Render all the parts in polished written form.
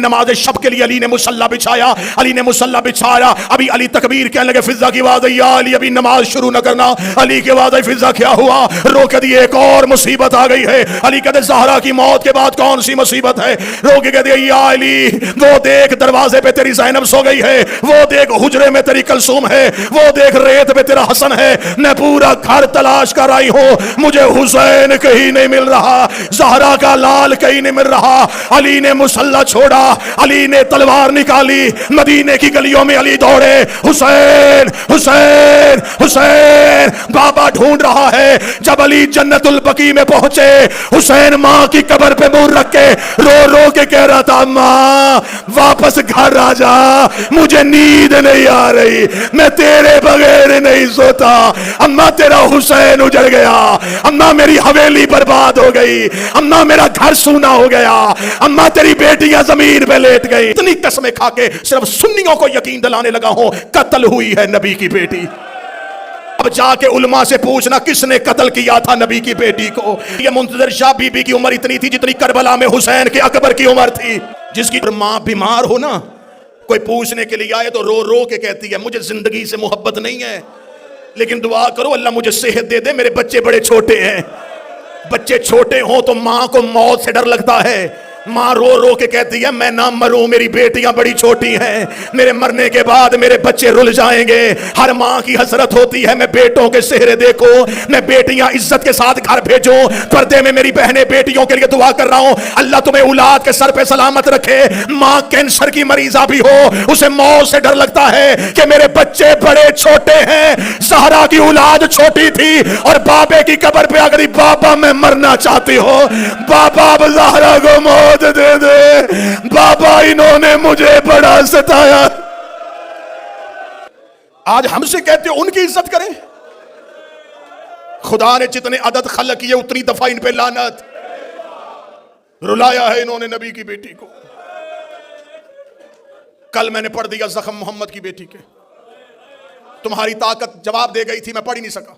نماز شب کے لیے علی نے مصلی بچھایا، علی نے مصلی بچھایا، ابھی علی تکبیر کہنے لگے، فضا کی آواز آئی، یا علی ابھی نماز شروع نہ کرنا۔ علی کی آواز آئی، فضا کیا ہوا؟ روک دیے، ایک اور مصیبت آ گئی ہے۔ علی کہتے زہرا کی موت کے بعد کون سی مصیبت ہے؟ روک کے کہتے یا علی وہ دیکھ دروازے پہ تیری زینب سو گئی ہے، وہ دیکھ حجرے میں تیری کلثوم ہے، وہ دیکھ ریت پہ تیرا حسن ہے، میں پورا گھر تلاش کر آئی ہوں، مجھے حسین کہیں نہیں مل رہا، زہرا کا لال کہیں نہیں مل رہا۔ علی نے مصلی چھوڑا، علی نے تلوار نکالی، مدینے کی گلیوں میں علی دوڑے، حسین حسین حسین، بابا ڈھونڈ رہا ہے۔ جب علی جنت البقیع میں پہنچے، حسین ماں کی قبر پہ منہ رکھ کے رو رو کے کہہ رہا تھا، ماں واپس گھر آ جا، مجھے نیند نہیں آ رہی، میں تیرے بغیر نہیں سوتا، اماں تیرا حسین اجڑ گیا، اماں میری حویلی برباد ہو گئی، اماں میرا گھر سونا ہو گیا، اماں تیری بیٹیاں زمین پہ لیٹ گئی۔ اتنی قسمیں کھا کے صرف سنیوں کو یقین دلانے لگا ہوں قتل ہوئی ہے نبی کی بیٹی۔ اب جا کے علماء سے پوچھنا کس نے قتل کیا تھا نبی کی بیٹی کو۔ یہ منتظر شاہ بی بی کی عمر اتنی تھی جتنی کربلا میں حسین کے اکبر کی عمر تھی۔ جس کی ماں بیمار ہو نا، کوئی پوچھنے کے لیے آئے تو رو رو کے کہتی ہے مجھے زندگی سے محبت نہیں ہے، لیکن دعا کرو اللہ مجھے صحت دے دے، میرے بچے بڑے چھوٹے ہیں۔ بچے چھوٹے ہوں تو ماں کو موت سے ڈر لگتا ہے، ماں رو رو کے کہتی ہے میں نہ مروں، میری بیٹیاں بڑی چھوٹی ہیں، میرے مرنے کے بعد میرے بچے رل جائیں گے۔ ہر ماں کی حسرت ہوتی ہے میں بیٹوں کے چہرے دیکھوں، میں بیٹیاں عزت کے ساتھ گھر بھیجوں۔ پردے میں میری بہنیں بیٹیوں کے لیے دعا کر رہا ہوں اللہ تمہیں اولاد کے سر پہ سلامت رکھے۔ ماں کینسر کی مریضہ بھی ہو، اسے موت سے ڈر لگتا ہے کہ میرے بچے بڑے چھوٹے ہیں۔ زہرا کی اولاد چھوٹی تھی اور بابے کی قبر پہ آ گئی، بابا میں مرنا چاہتی ہوں، بابا اب زہرا کو موت دے دے، بابا انہوں نے مجھے بڑا ستایا۔ آج ہم سے کہتے ہو ان کی عزت کریں، خدا نے جتنے عدد خلق کیے اتنی دفعہ ان پہ لعنت۔ رلایا ہے انہوں نے نبی کی بیٹی کو۔ کل میں نے پڑھ دیا زخم محمد کی بیٹی کے، تمہاری طاقت جواب دے گئی تھی، میں پڑھ ہی نہیں سکا۔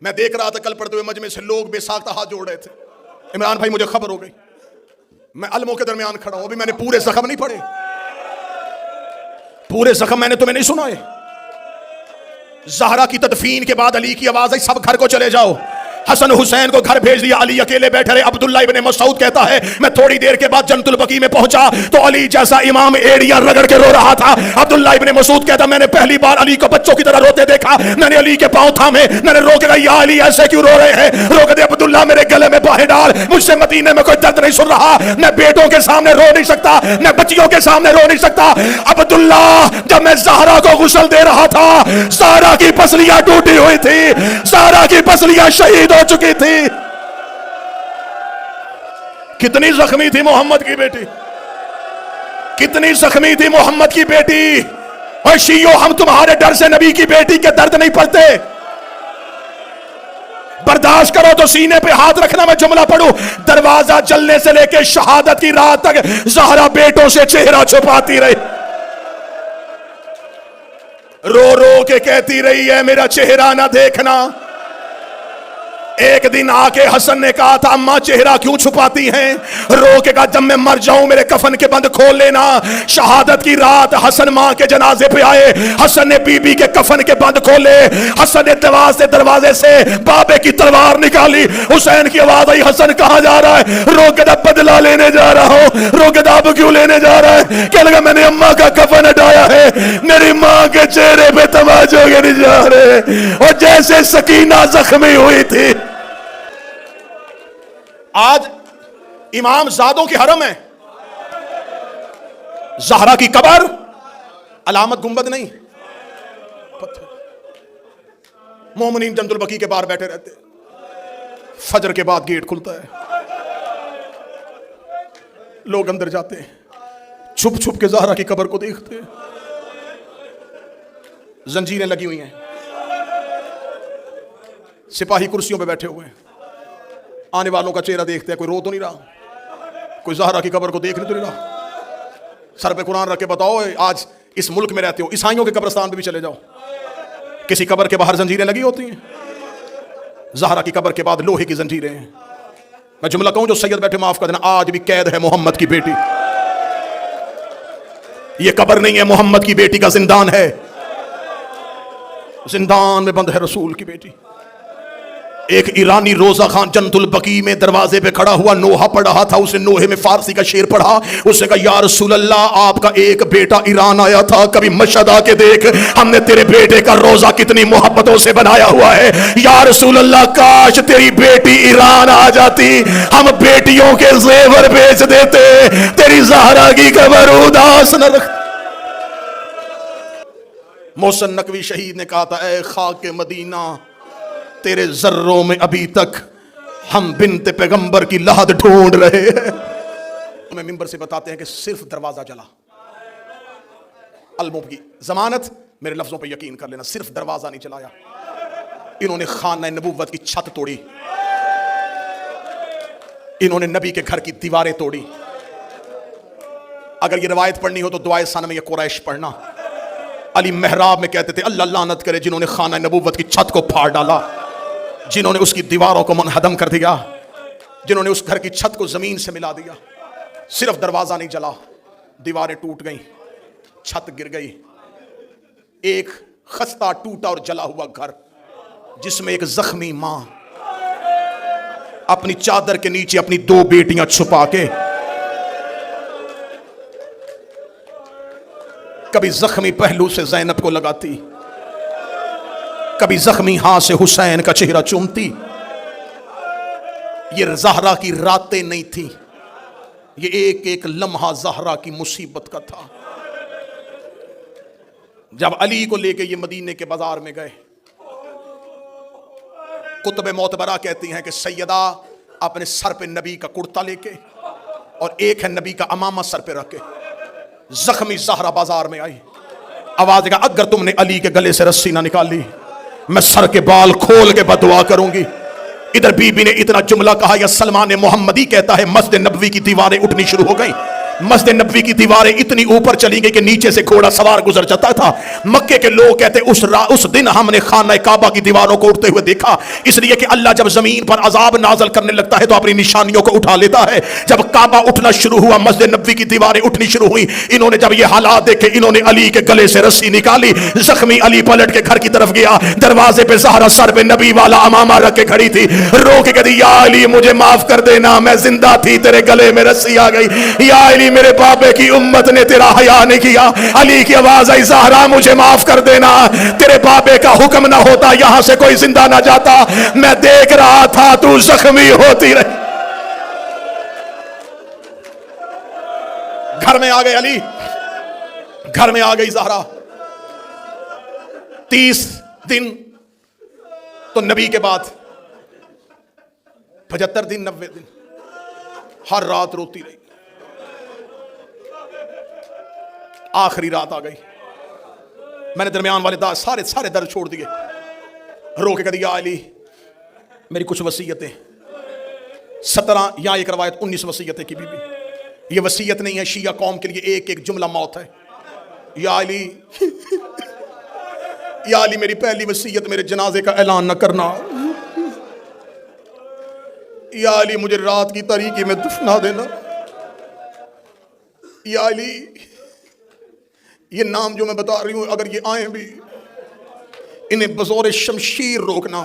میں دیکھ رہا تھا کل پڑھتے ہوئے مجمع سے لوگ بے ساختہ ہاتھ جوڑ رہے تھے۔ عمران بھائی مجھے خبر ہو گئی، میں علموں کے درمیان کھڑا ہوں، ابھی میں نے پورے زخم نہیں پڑھے، پورے زخم میں نے تمہیں نہیں سنائے۔ زہرا کی تدفین کے بعد علی کی آواز آئی سب گھر کو چلے جاؤ۔ حسن حسین کو گھر بھیج دیا، علی اکیلے بیٹھے رہے۔ عبداللہ ابن مسعود کہتا ہے میں تھوڑی دیر کے بعد جنت البقیع میں پہنچا تو علی جیسا امام ایڑیاں رگڑ کے رو رہا تھا۔ عبداللہ ابن مسعود کہتا میں نے پہلی بار علی کو بچوں کی طرح روتے دیکھا، میں نے علی کے پاؤں تھامے، میں نے رو کے کہا یا علی ایسے کیوں رو رہے ہیں؟ رو کے دے عبداللہ میرے گلے میں باہیں ڈال، مجھ سے مدینے میں کوئی درد نہیں سن رہا، میں بیٹوں کے سامنے رو نہیں سکتا، میں بچیوں کے سامنے رو نہیں سکتا۔ عبداللہ جب میں زہرا کو غسل دے رہا تھا، زہرا کی پسلیاں ٹوٹی ہوئی تھی، زہرا کی پسلیاں شہید ہو چکی تھی۔ کتنی زخمی تھی محمد کی بیٹی، کتنی زخمی تھی محمد کی بیٹی۔ اور شیعو ہم تمہارے ڈر سے نبی کی بیٹی کے درد نہیں پڑھتے، برداشت کرو تو سینے پہ ہاتھ رکھنا۔ میں جملہ پڑھوں، دروازہ جلنے سے لے کے شہادت کی رات تک زہرا بیٹوں سے چہرہ چھپاتی رہی، رو رو کے کہتی رہی ہے میرا چہرہ نہ دیکھنا۔ ایک دن آ کے حسن نے کہا تھا اماں چہرہ کیوں چھپاتی ہیں؟ رو کے کہا جب میں مر جاؤں میرے کفن کے بند کھول لینا۔ شہادت کی رات حسن ماں کے جنازے پہ آئے، حسن نے بی بی کے کفن کے بند کھولے، حسن نے دروازے سے بابے کی تلوار نکالی۔ حسین کی آواز آئی حسن کہاں جا رہا ہے؟ رو کے کہا بدلہ لینے جا رہا ہوں۔ رو کے کہا اب کیوں لینے جا رہا ہے؟ کہنے لگا میں نے اماں کا کفن ہٹایا ہے، میری ماں کے چہرے پہ تماچے گرے جا رہے، اور جیسے سکینہ زخمی ہوئی تھی۔ آج امام زادوں کے حرم ہے، زہرا کی قبر علامت گنبد نہیں، پتھر۔ مومنین جنت البقیع کے باہر بیٹھے رہتے، فجر کے بعد گیٹ کھلتا ہے، لوگ اندر جاتے ہیں، چھپ چھپ کے زہرا کی قبر کو دیکھتے ہیں، زنجیریں لگی ہوئی ہیں، سپاہی کرسیوں پہ بیٹھے ہوئے ہیں، آنے والوں کا چہرہ دیکھتے ہیں، کوئی رو تو نہیں رہا، کوئی زہرا کی قبر کو دیکھ نہیں تو نہیں رہا۔ سر پہ قرآن رکھ کے بتاؤ آج اس ملک میں رہتے ہو، عیسائیوں کے قبرستان پہ بھی چلے جاؤ، کسی قبر کے باہر زنجیریں لگی ہوتی ہیں، زہرا کی قبر کے بعد لوہے کی زنجیریں ہیں، میں جملہ کہوں جو سید بیٹھے معاف کر دینا، آج بھی قید ہے محمد کی بیٹی. یہ قبر نہیں ہے، محمد کی بیٹی کا زندان ہے. زندان میں بند ہے رسول کی بیٹی. ایک ایرانی روزہ خان جنت البقیع میں دروازے پہ کھڑا ہوا، نوحہ پڑھ رہا تھا. اس نے نوحے میں فارسی کا شعر پڑھا. اس نے کہا یا رسول اللہ، آپ کا ایک بیٹا ایران آیا تھا، کبھی مشہد آ کے دیکھ، ہم نے تیرے بیٹے کا روزہ کتنی محبتوں سے بنایا ہوا ہے. یا رسول اللہ، کاش تیری بیٹی ایران آ جاتی، ہم بیٹیوں کے زیور بیچ دیتے، تیری زہرا کی قبر اداس نہ رکھ. محسن نقوی شہید نے کہا تھا، اے خاک مدینہ، تیرے ذروں میں ابھی تک ہم بنت پیغمبر کی لحد ڈھونڈ رہے ہیں. ہمیں ممبر سے بتاتے ہیں کہ صرف دروازہ جلا. علموں کی ضمانت، میرے لفظوں پہ یقین کر لینا، صرف دروازہ نہیں جلایا. انہوں نے خانہ نبوت کی چھت توڑی، انہوں نے نبی کے گھر کی دیواریں توڑی. اگر یہ روایت پڑھنی ہو تو دعائے ثنا میں یہ قریش پڑھنا. علی محراب میں کہتے تھے اللہ لعنت کرے جنہوں نے خانہ نبوت کی چھت کو پھاڑ ڈالا، جنہوں نے اس کی دیواروں کو منہدم کر دیا، جنہوں نے اس گھر کی چھت کو زمین سے ملا دیا. صرف دروازہ نہیں جلا، دیواریں ٹوٹ گئیں، چھت گر گئی. ایک خستہ ٹوٹا اور جلا ہوا گھر، جس میں ایک زخمی ماں اپنی چادر کے نیچے اپنی 2 بیٹیاں چھپا کے کبھی زخمی پہلو سے زینب کو لگاتی، کبھی زخمی ہاتھ سے حسین کا چہرہ چومتی. یہ زہرا کی راتیں نہیں تھی، یہ ایک ایک لمحہ زہرا کی مصیبت کا تھا. جب علی کو لے کے یہ مدینے کے بازار میں گئے، کتب معتبرہ کہتی ہیں کہ سیدہ اپنے سر پہ نبی کا کرتا لے کے اور ایک ہے نبی کا امامہ سر پہ رکھ کے زخمی زہرا بازار میں آئی. آواز دے گا اگر تم نے علی کے گلے سے رسی نہ نکالی، میں سر کے بال کھول کے بددعا کروں گی. ادھر بی بی نے اتنا جملہ کہا، یا سلمان محمدی کہتا ہے مسجد نبوی کی دیواریں اٹھنی شروع ہو گئی. مسجد نبوی کی دیواریں اتنی اوپر چلی گئی کہ نیچے سے گھوڑا سوار گزر جاتا تھا. مکے کے لوگ کہتے اس دن ہم نے خانہ کعبہ کی دیواروں کو اٹھتے ہوئے دیکھا، اس لیے کہ اللہ جب زمین پر عذاب نازل کرنے لگتا ہے تو اپنی نشانیوں کو اٹھا لیتا ہے. جب کعبہ اٹھنا شروع ہوا، مسجد نبوی کی دیواریں اٹھنی شروع ہوئی. انہوں نے جب یہ حالات دیکھے، انہوں نے علی کے گلے سے رسی نکالی. زخمی علی پلٹ کے گھر کی طرف گیا، دروازے پہ زہرا سر پہ نبی والا امامہ رکھ کے کھڑی تھی. رو کے کہتی یا علی مجھے معاف کر دینا، میں زندہ تھی، تیرے گلے میں رسی آ گئی. یا علی میرے بابے کی امت نے تیرا حیا نہیں کیا. علی کی آواز آئی زہرا مجھے معاف کر دینا، تیرے بابے کا حکم نہ ہوتا یہاں سے کوئی زندہ نہ جاتا، میں دیکھ رہا تھا تو زخمی ہوتی رہی. گھر میں آ گئے علی، گھر میں آ گئی زہرا. 30 دن تو نبی کے بعد 75 دن 90 دن ہر رات روتی رہی. آخری رات آ گئی، میں نے درمیان والے سارے درد چھوڑ دیے. رو کے کہہ دیا علی میری کچھ وصیتیں، 17 یا ایک روایت 19 وصیتیں کی بی بی. یہ وصیت نہیں ہے، شیعہ قوم کے لیے ایک ایک جملہ موت ہے. یا علی یا علی میری پہلی وصیت میرے جنازے کا اعلان نہ کرنا. یا علی مجھے رات کی تاریکی میں دفنا دینا. یا علی یہ نام جو میں بتا رہی ہوں اگر یہ آئیں بھی انہیں بزور شمشیر روکنا،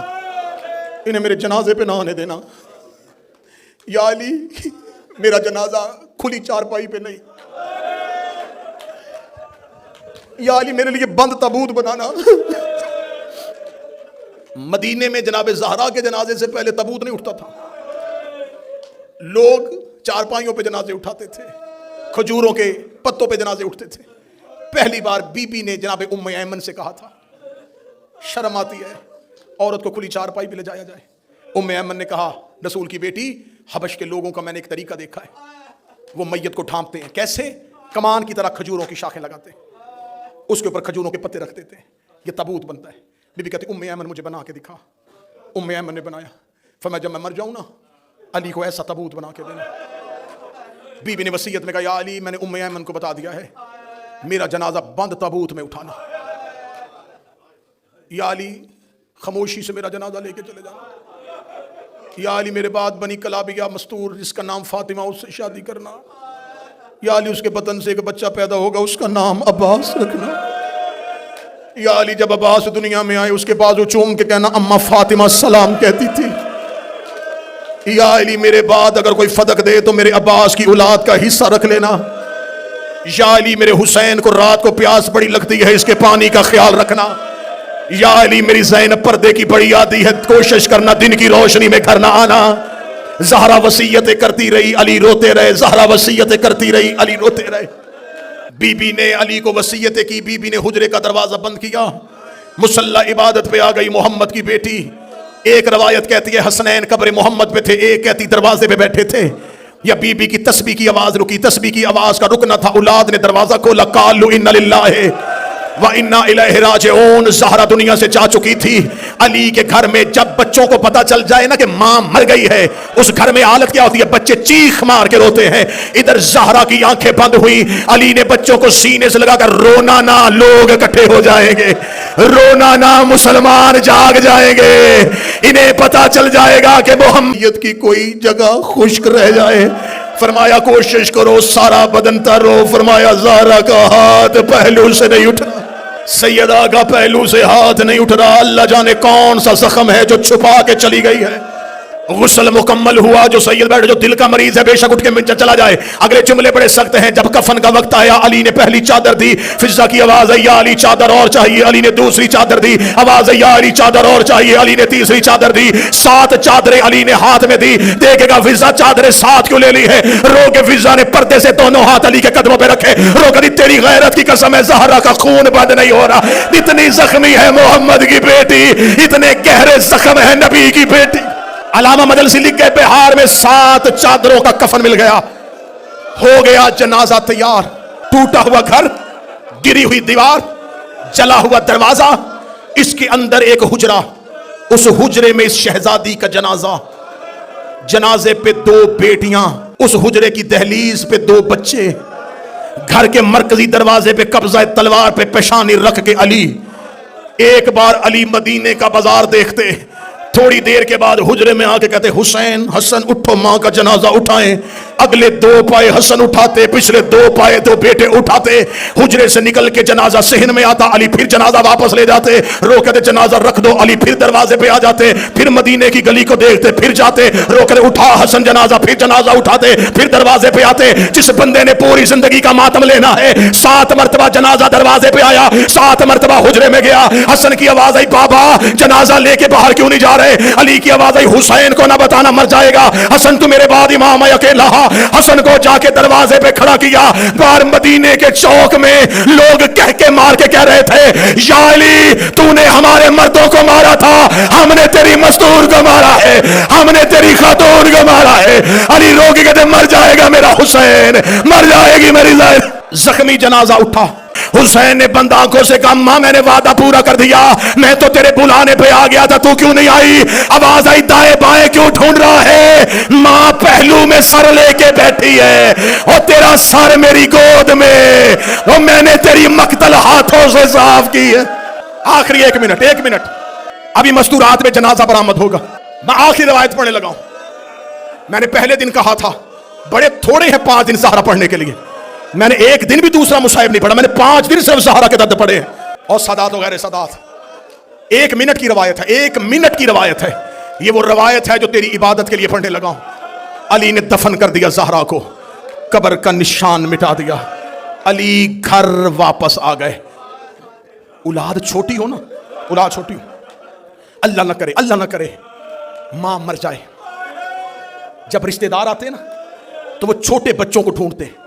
انہیں میرے جنازے پہ نہ آنے دینا. یا علی میرا جنازہ کھلی چارپائی پہ نہیں. یا علی میرے لیے بند تابوت بنانا. مدینے میں جناب زہرا کے جنازے سے پہلے تابوت نہیں اٹھتا تھا، لوگ چارپائیوں پہ جنازے اٹھاتے تھے، کھجوروں کے پتوں پہ جنازے اٹھتے تھے. پہلی بار بی بی نے جناب ام ایمن سے کہا تھا، شرم آتی ہے عورت کو کھلی چارپائی پہ لے جایا جائے. ام ایمن نے کہا رسول کی بیٹی، حبش کے لوگوں کا میں نے ایک طریقہ دیکھا ہے، وہ میت کو ڈھانپتے ہیں کیسے؟ کمان کی طرح کھجوروں کی شاخیں لگاتے ہیں، اس کے اوپر کھجوروں کے پتے رکھ دیتے ہیں، یہ تابوت بنتا ہے. بی بی کہتی ام ایمن مجھے بنا کے دکھا. ام ایمن نے بنایا. فرمایا جب میں مر جاؤں نا علی کو ایسا تابوت بنا کے دینا. بی بی نے وصیت میں کہا یا علی میں نے ام ایمن کو بتا دیا ہے میرا جنازہ بند تابوت میں اٹھانا. یا علی خاموشی سے میرا جنازہ لے کے چلے جانا. یا علی میرے بعد بنی کلابیہ مستور جس کا نام فاطمہ اس سے شادی کرنا. یا علی اس کے بدن سے ایک بچہ پیدا ہوگا اس کا نام عباس رکھنا. یا علی جب عباس دنیا میں آئے اس کے بازو چوم کے کہنا اماں فاطمہ سلام کہتی تھی. یا علی میرے بعد اگر کوئی فدق دے تو میرے عباس کی اولاد کا حصہ رکھ لینا. یا علی میرے حسین کو رات کو پیاس بڑی لگتی ہے اس کے پانی کا خیال رکھنا. یا علی میری زینب پردے کی بڑی عادی ہے کوشش کرنا دن کی روشنی میں گھر نہ آنا. زہرا وصیتیں کرتی رہی علی روتے رہے. زہرا وصیتیں کرتی رہی علی روتے رہے. بی بی نے علی کو وصیتیں کی. بی بی نے حجرے کا دروازہ بند کیا. مصلی عبادت پہ آ گئی محمد کی بیٹی. ایک روایت کہتی ہے حسنین قبر محمد پہ تھے ایک کہتی دروازے پہ بیٹھے تھے. یا بی بی کی تسبیح کی آواز رکی. تسبیح کی آواز کا رکنا تھا. اولاد نے دروازہ کھولا. قالوا ان للہ وَإِنَّا إِلَيْهِ رَاجِعُونَ. زہرا دنیا سے جا چکی تھی. علی کے گھر میں جب بچوں کو پتا چل جائے نا کہ ماں مر گئی ہے اس گھر میں حالت کیا ہوتی ہے؟ بچے چیخ مار کے روتے ہیں. ادھر زہرا کی آنکھیں بند ہوئی. علی نے بچوں کو سینے سے لگا کر رونا نہ لوگ اکٹھے ہو جائیں گے. رونا نہ مسلمان جاگ جائیں گے. انہیں پتا چل جائے گا کہ محمد کی کوئی جگہ خشک رہ جائے. فرمایا کوشش کرو سارا بدن ترو. فرمایا زہرا کا ہاتھ پہلو سے نہیں اٹھا. سیدہ کا پہلو سے ہاتھ نہیں اٹھ رہا. اللہ جانے کون سا زخم ہے جو چھپا کے چلی گئی ہے. غسل مکمل ہوا. جو سید بیٹھے جو دل کا مریض ہے بے شک اٹھ کے چلا جائے. اگلے جملے بڑے سخت ہیں. جب کفن کا وقت آیا علی نے پہلی چادر دی. فضا کی آواز ہے یا علی چادر اور چاہیے. علی نے دوسری چادر دی. آواز ہے یا علی چادر اور چاہیے. علی نے تیسری چادر دی. 7 چادریں علی نے ہاتھ میں دی. دیکھے گا فضا چادریں 7 کیوں لے لی ہے؟ رو کے فضا نے پردے سے دونوں ہاتھ علی کے قدموں پہ رکھے. رو کر تیری غیرت کی قسم ہے زہرا کا خون بند نہیں ہو رہا. اتنی زخمی ہے محمد کی بیٹی. اتنے گہرے زخم ہے نبی کی بیٹی. علامہ مجلسی لکھ گئے بہار میں 7 چادروں کا کفن مل گیا. ہو گیا جنازہ تیار. ٹوٹا ہوا گھر, گری ہوئی دیوار, جلا ہوا دروازہ, اس کے اندر ایک حجرہ. اس حجرے میں اس شہزادی کا جنازہ. جنازے پہ 2 بیٹیاں. اس حجرے کی دہلیز پہ 2 بچے. گھر کے مرکزی دروازے پہ قبضہ تلوار پہ پیشانی رکھ کے علی. ایک بار علی مدینے کا بازار دیکھتے. تھوڑی دیر کے بعد حجرے میں آ کے کہتے حسین حسن اٹھو ماں کا جنازہ اٹھائیں. اگلے 2 پائے حسن اٹھاتے, پچھلے 2 پائے 2 بیٹے اٹھاتے. حجرے سے نکل کے جنازہ صحن میں آتا. علی پھر جنازہ واپس لے جاتے. رو کہتے جنازہ رکھ دو. علی پھر دروازے پہ آ جاتے. پھر مدینے کی گلی کو دیکھتے پھر جاتے. رو کہتے اٹھا حسن جنازہ. پھر جنازہ اٹھاتے. پھر دروازے پہ آتے. جس بندے نے پوری زندگی کا ماتم لینا ہے 7 مرتبہ جنازہ دروازے پہ آیا. 7 مرتبہ حجرے میں گیا. حسن کی آواز آئی بابا جنازہ لے کے باہر کیوں نہیں جا رہے؟ علی کی آواز آئی حسین کو نہ بتانا مر جائے گا. حسن تو میرے بعد امام ہے اکیلا. حسن کو جا کے دروازے پہ کھڑا کیا. باہر مدینے کے چوک میں لوگ کہہ کے مار کے کہہ رہے تھے یا علی تو نے ہمارے مردوں کو مارا تھا, ہم نے تیری مستور کو مارا ہے, ہم نے تیری خاتون کو مارا ہے. علی رو کے کہتے مر جائے گا میرا حسین, مر جائے گی میری زینب. زخمی جنازہ اٹھا. حسین نے بند آنکھوں سے کہا ماں میں نے وعدہ پورا کر دیا, میں تو تیرے بلانے پہ آ گیا تھا, تو کیوں نہیں آئی؟ آواز آئی دائیں بائیں کیوں ڈھونڈ رہا ہے؟ ماں پہلو میں سر لے کے بیٹھی ہے اور تیرا سر میری گود میں, وہ میں نے تیری مقتل ہاتھوں سے صاف کی ہے. آخری 1 منٹ ابھی مستورات میں جنازہ برآمد ہوگا. میں آخری روایت پڑھنے لگا ہوں. میں نے پہلے دن کہا تھا بڑے تھوڑے ہیں 5 دن زہرا پڑھنے کے لیے. میں نے 1 دن بھی دوسرا مصائب نہیں پڑھا. میں نے 5 دن صرف زہرا کے درد پڑھے اور سادات وغیرہ سادات. 1 منٹ کی روایت ہے, 1 منٹ کی روایت ہے. یہ وہ روایت ہے جو تیری عبادت کے لیے پڑھنے لگا ہوں. علی نے دفن کر دیا زہرا کو, قبر کا نشان مٹا دیا. علی گھر واپس آ گئے. اولاد چھوٹی ہو نا, اولاد چھوٹی ہو, اللہ نہ کرے اللہ نہ کرے ماں مر جائے. جب رشتہ دار آتے ہیں نا تو وہ چھوٹے بچوں کو ڈھونڈتے ہیں.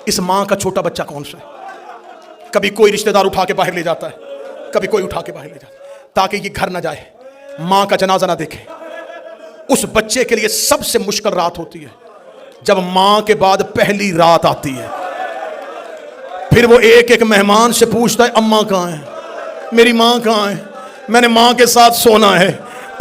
اس ماں کا چھوٹا بچہ کون سا ہے؟ کبھی کوئی رشتہ دار اٹھا کے باہر لے جاتا ہے, کبھی کوئی اٹھا کے باہر لے جاتا ہے تاکہ یہ گھر نہ جائے, ماں کا جنازہ نہ دیکھے. اس بچے کے لیے سب سے مشکل رات ہوتی ہے جب ماں کے بعد پہلی رات آتی ہے. پھر وہ ایک ایک مہمان سے پوچھتا ہے اماں کہاں ہے, میری ماں کہاں ہے, میں نے ماں کے ساتھ سونا ہے.